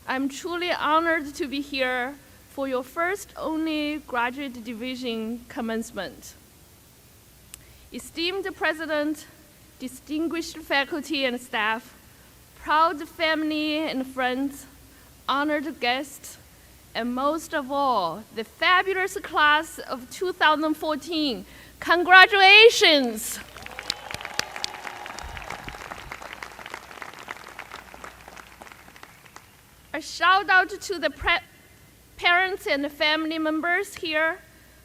I'm truly honored to be here for your first only graduate division commencement. Esteemed President, distinguished faculty and staff, proud family and friends, honored guests, and most of all, the fabulous class of 2014, congratulations! A shout out to the parents and family members here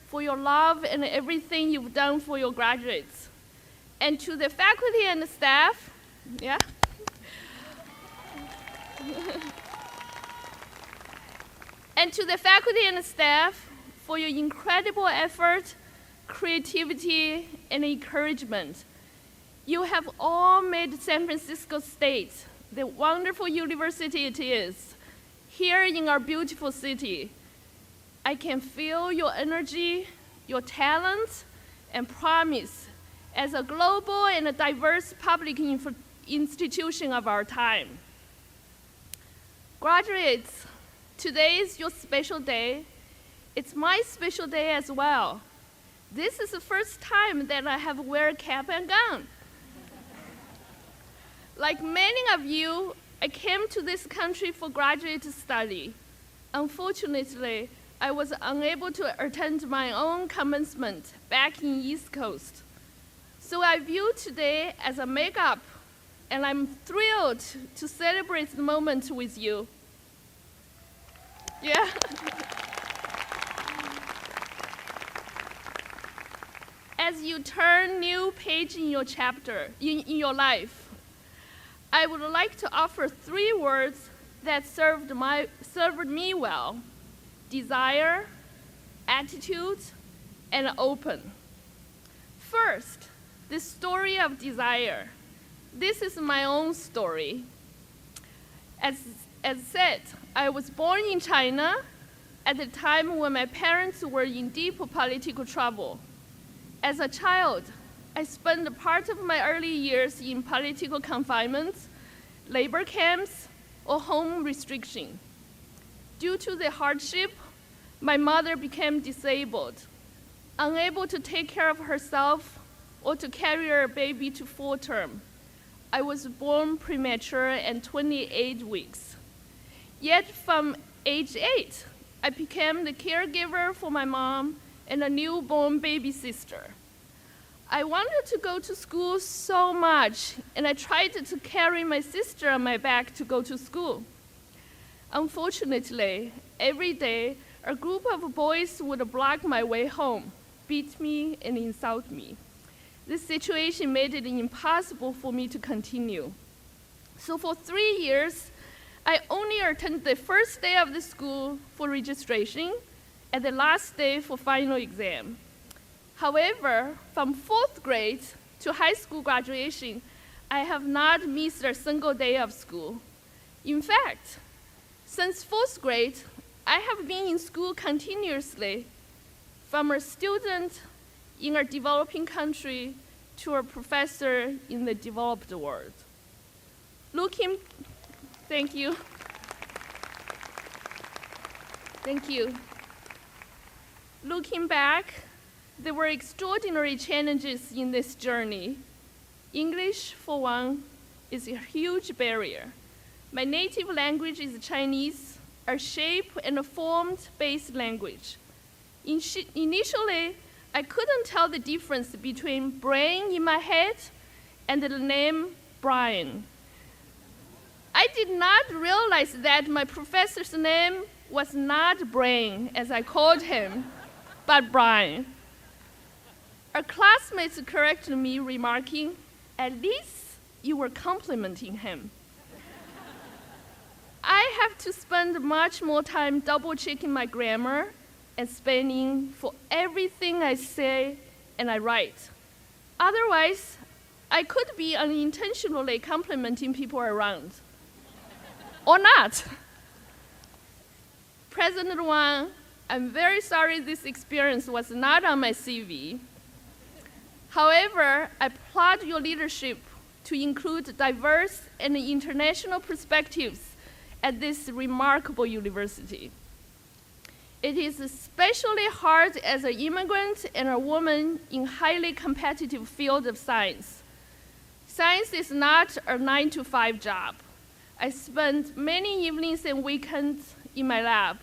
for your love and everything you've done for your graduates. And to the faculty and the staff, yeah? And to the faculty and the staff for your incredible effort, creativity, and encouragement. You have all made San Francisco State the wonderful university it is. Here in our beautiful city, I can feel your energy, your talent, and promise as a global and a diverse public institution of our time. Graduates, today is your special day. It's my special day as well. This is the first time that I have wear cap and gown. Like many of you, I came to this country for graduate study. Unfortunately, I was unable to attend my own commencement back in East Coast. So I view today as a makeup, and I'm thrilled to celebrate the moment with you. Yeah. As you turn new page in your chapter, in your life, I would like to offer 3 words that served me well: desire, attitude, and open. First, the story of desire. This is my own story. As said, I was born in China at the time when my parents were in deep political trouble. As a child, I spent part of my early years in political confinement, labor camps, or home restriction. Due to the hardship, my mother became disabled, unable to take care of herself or to carry her baby to full term. I was born premature and 28 weeks. Yet from age 8, I became the caregiver for my mom and a newborn baby sister. I wanted to go to school so much, and I tried to carry my sister on my back to go to school. Unfortunately, every day, a group of boys would block my way home, beat me, and insult me. This situation made it impossible for me to continue. So for 3 years, I only attended the first day of the school for registration and the last day for final exam. However, from 4th grade to high school graduation, I have not missed a single day of school. In fact, since 4th grade, I have been in school continuously, from a student in a developing country to a professor in the developed world. Thank you. Thank you. Looking back, there were extraordinary challenges in this journey. English, for one, is a huge barrier. My native language is Chinese, a shape and form-based language. Initially, I couldn't tell the difference between brain in my head and the name Brian. I did not realize that my professor's name was not Brain, as I called him, but Brian. Our classmates corrected me, remarking, "At least you were complimenting him." I have to spend much more time double-checking my grammar and spelling for everything I say and I write. Otherwise, I could be unintentionally complimenting people around. Or not. President Wang, I'm very sorry this experience was not on my CV. However, I applaud your leadership to include diverse and international perspectives at this remarkable university. It is especially hard as an immigrant and a woman in highly competitive field of science. Science is not a 9-to-5 job. I spend many evenings and weekends in my lab.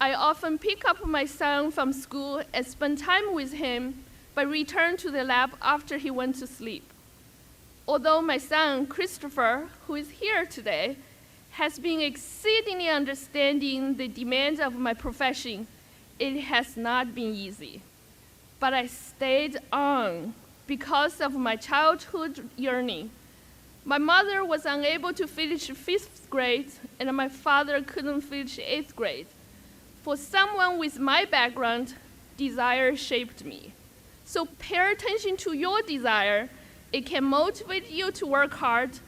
I often pick up my son from school and spend time with him, but return to the lab after he went to sleep. Although my son, Christopher, who is here today, has been exceedingly understanding the demands of my profession, it has not been easy. But I stayed on because of my childhood yearning. My mother was unable to finish 5th grade, and my father couldn't finish 8th grade. For someone with my background, desire shaped me. So pay attention to your desire. It can motivate you to work hard,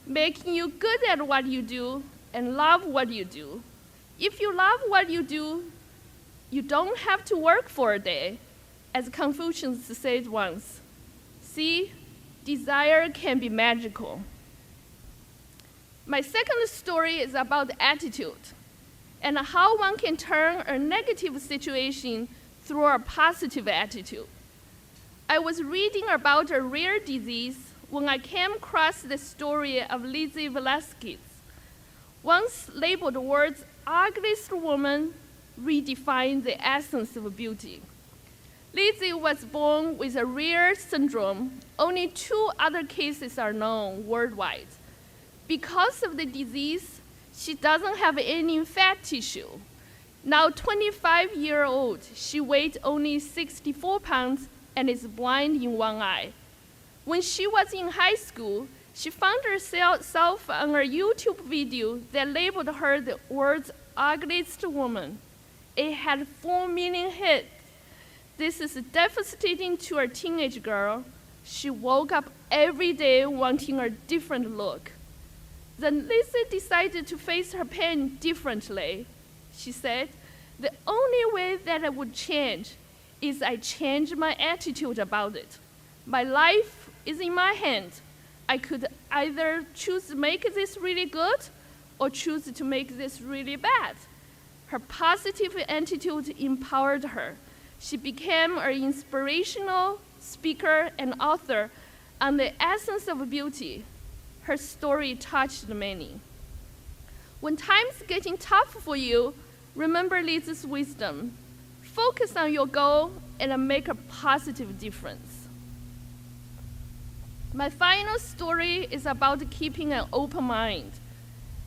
making you good at what you do and love what you do. If you love what you do, you don't have to work for a day, as Confucius said once. See, desire can be magical. My second story is about attitude and how one can turn a negative situation through a positive attitude. I was reading about a rare disease when I came across the story of Lizzie Velasquez. Once labeled the words ugliest woman redefined the essence of beauty. Lizzie was born with a rare syndrome. Only 2 other cases are known worldwide. Because of the disease, she doesn't have any fat tissue. Now 25-year-old, she weighed only 64 pounds and is blind in one eye. When she was in high school, she found herself on a YouTube video that labeled her the world's ugliest woman. It had 4 million hits. This is devastating to a teenage girl. She woke up every day wanting a different look. Then Lizzie decided to face her pain differently. She said, the only way that I would change is I change my attitude about it. My life is in my hands. I could either choose to make this really good or choose to make this really bad. Her positive attitude empowered her. She became an inspirational speaker and author on the essence of beauty. Her story touched many. When time's getting tough for you, remember Liz's wisdom. Focus on your goal and make a positive difference. My final story is about keeping an open mind.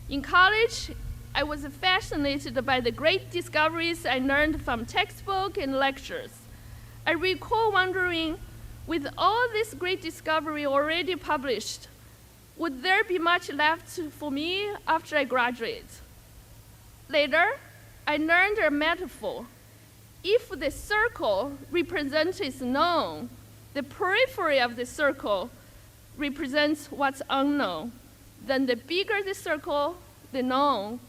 In college, I was fascinated by the great discoveries I learned from textbooks and lectures. I recall wondering, with all this great discovery already published, would there be much left for me after I graduate? Later, I learned a metaphor. If the circle represents is known, the periphery of the circle represents what's unknown. Then the bigger the circle, the known,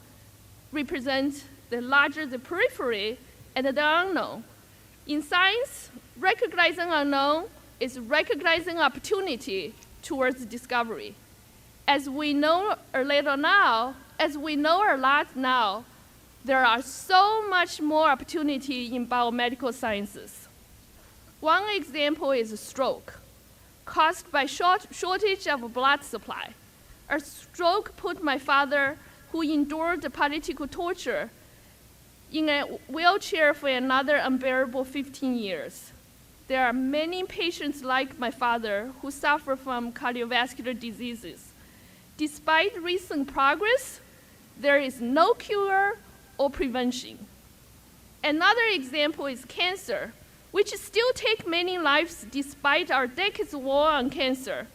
represents the larger the periphery and the unknown. In science, recognizing unknown is recognizing opportunity towards discovery. As we know a little now, as we know a lot now, there are so much more opportunity in biomedical sciences. One example is stroke, caused by shortage of blood supply. A stroke put my father, who endured political torture, in a wheelchair for another unbearable 15 years. There are many patients like my father who suffer from cardiovascular diseases. Despite recent progress, there is no cure or prevention. Another example is cancer, which still takes many lives despite our decades war on cancer.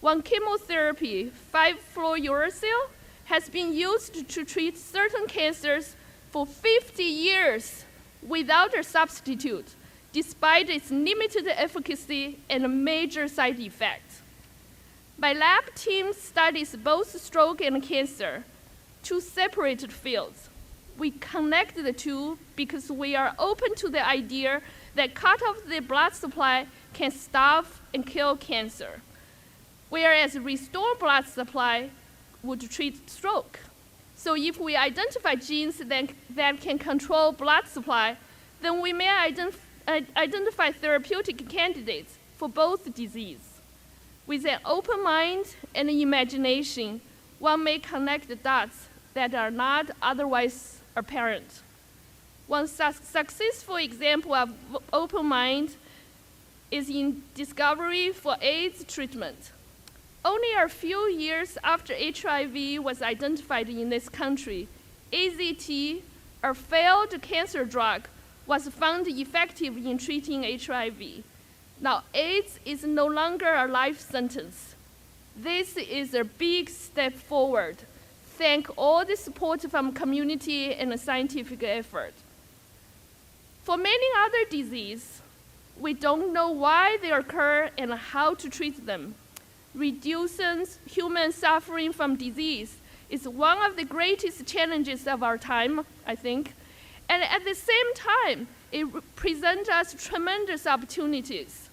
One chemotherapy, 5-fluorouracil, has been used to treat certain cancers for 50 years without a substitute, despite its limited efficacy and major side effects. My lab team studies both stroke and cancer, 2 separated fields. We connect the 2 because we are open to the idea that cut off the blood supply can stop and kill cancer, whereas restore blood supply would treat stroke. So if we identify genes that can control blood supply, then we may identify therapeutic candidates for both disease. With an open mind and imagination, one may connect the dots that are not otherwise apparent. One successful example of open mind is in discovery for AIDS treatment. Only a few years after HIV was identified in this country, AZT, a failed cancer drug, was found effective in treating HIV. Now, AIDS is no longer a life sentence. This is a big step forward. Thank all the support from community and scientific effort. For many other diseases, we don't know why they occur and how to treat them. Reducing human suffering from disease is one of the greatest challenges of our time, I think. And at the same time, it presents us tremendous opportunities.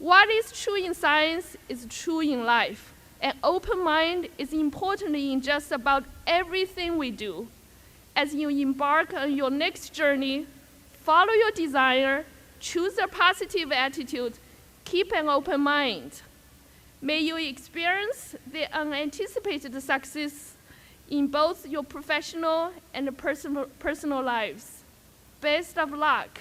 What is true in science is true in life. An open mind is important in just about everything we do. As you embark on your next journey, follow your desire, choose a positive attitude, keep an open mind. May you experience the unanticipated success in both your professional and personal lives. Best of luck.